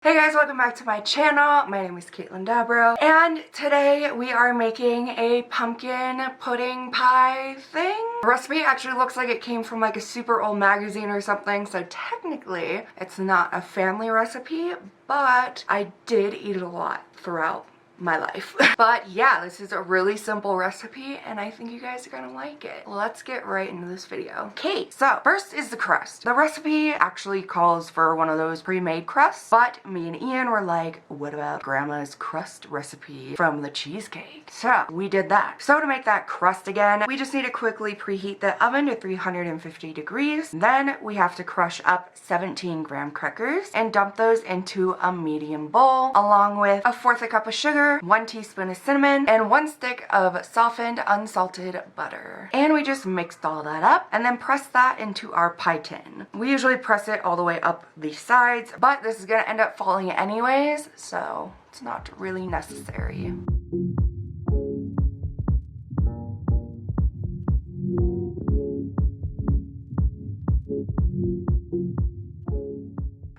Hey guys, welcome back to my channel. My name is Caitlin Dabro, and today we are making a pumpkin pudding pie thing. The recipe actually looks like it came from like a super old magazine or something, so technically it's not a family recipe, but I did eat it a lot throughout my life. But yeah, this is a really simple recipe and I think you guys are gonna like it. Let's get right into this video. Okay, so first is the crust. The recipe actually calls for one of those pre-made crusts, but me and Ian were like, what about grandma's crust recipe from the cheesecake? So we did that. So to make that crust again, we just need to quickly preheat the oven to 350 degrees. Then we have to crush up 17 graham crackers and dump those into a medium bowl along with 1/4 cup of sugar, 1 teaspoon of cinnamon, and 1 stick of softened unsalted butter. And we just mixed all that up and then press that into our pie tin. We usually press it all the way up the sides, but this is gonna end up falling anyways, so it's not really necessary.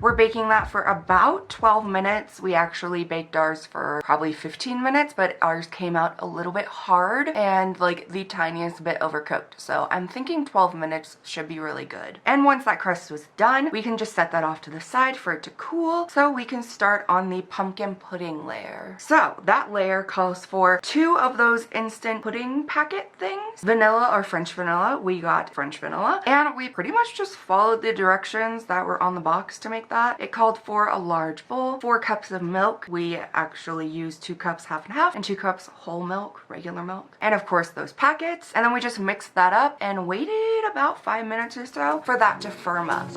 We're baking that for about 12 minutes. We actually baked ours for probably 15 minutes, but ours came out a little bit hard and like the tiniest bit overcooked. So I'm thinking 12 minutes should be really good. And once that crust was done, we can just set that off to the side for it to cool so we can start on the pumpkin pudding layer. So that layer calls for 2 of those instant pudding packet things. Vanilla or French vanilla. We got French vanilla. And we pretty much just followed the directions that were on the box to make that. It called for a large bowl, 4 cups of milk. We actually used 2 cups half and half and 2 cups whole milk, regular milk. And of course those packets. And then we just mixed that up and waited about 5 minutes or so for that to firm up.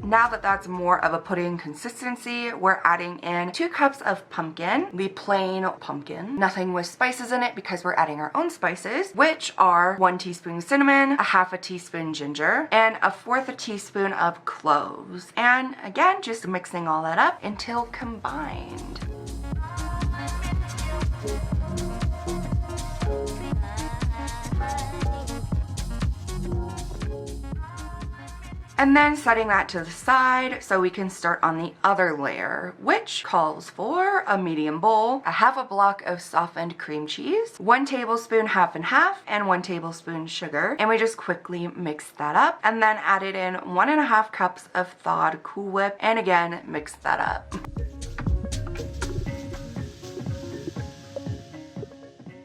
Now that that's more of a pudding consistency, we're adding in 2 cups of pumpkin, the plain pumpkin, nothing with spices in it because we're adding our own spices, which are 1 teaspoon cinnamon, 1/2 teaspoon ginger, and 1/4 teaspoon of cloves. And again, just mixing all that up until combined. And then setting that to the side so we can start on the other layer, which calls for a medium bowl, 1/2 block of softened cream cheese, 1 tablespoon half and half, and 1 tablespoon sugar. And we just quickly mix that up and then added in 1.5 cups of thawed Cool Whip and again mix that up.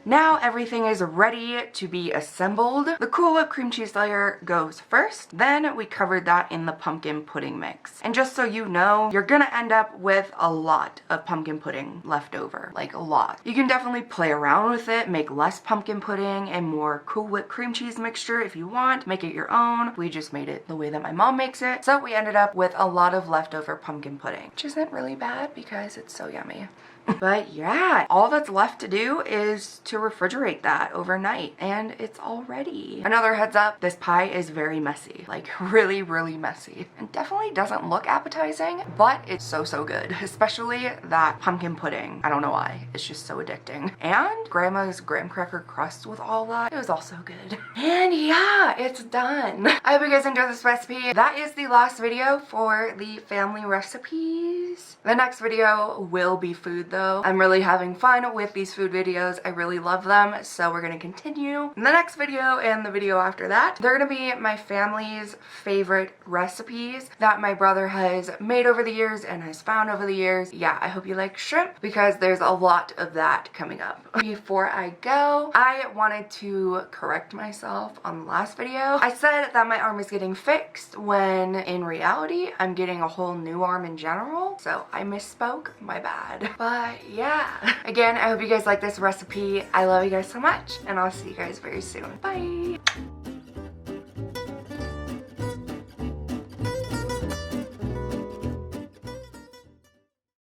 Now everything is ready to be assembled. The Cool Whip cream cheese layer goes first, then we covered that in the pumpkin pudding mix. And just so you know, you're gonna end up with a lot of pumpkin pudding left over, like a lot. You can definitely play around with it, make less pumpkin pudding and more Cool Whip cream cheese mixture if you want, make it your own. We just made it the way that my mom makes it. So we ended up with a lot of leftover pumpkin pudding, which isn't really bad because it's so yummy. But yeah, all that's left to do is to refrigerate that overnight and it's all ready. Another heads up, this pie is very messy, like really, really messy. And definitely doesn't look appetizing, but it's so, so good. Especially that pumpkin pudding. I don't know why, it's just so addicting. And grandma's graham cracker crust with all that, it was also good. And yeah, it's done. I hope you guys enjoyed this recipe. That is the last video for the family recipes. The next video will be food though. I'm really having fun with these food videos. I really love them, so we're gonna continue. In the next video and the video after that, they're gonna be my family's favorite recipes that my brother has made over the years and has found over the years. Yeah, I hope you like shrimp because there's a lot of that coming up. Before I go, I wanted to correct myself on the last video. I said that my arm is getting fixed when in reality, I'm getting a whole new arm in general. So I misspoke, my bad. But yeah, again, I hope you guys like this recipe. I love you guys so much and I'll see you guys very soon. Bye.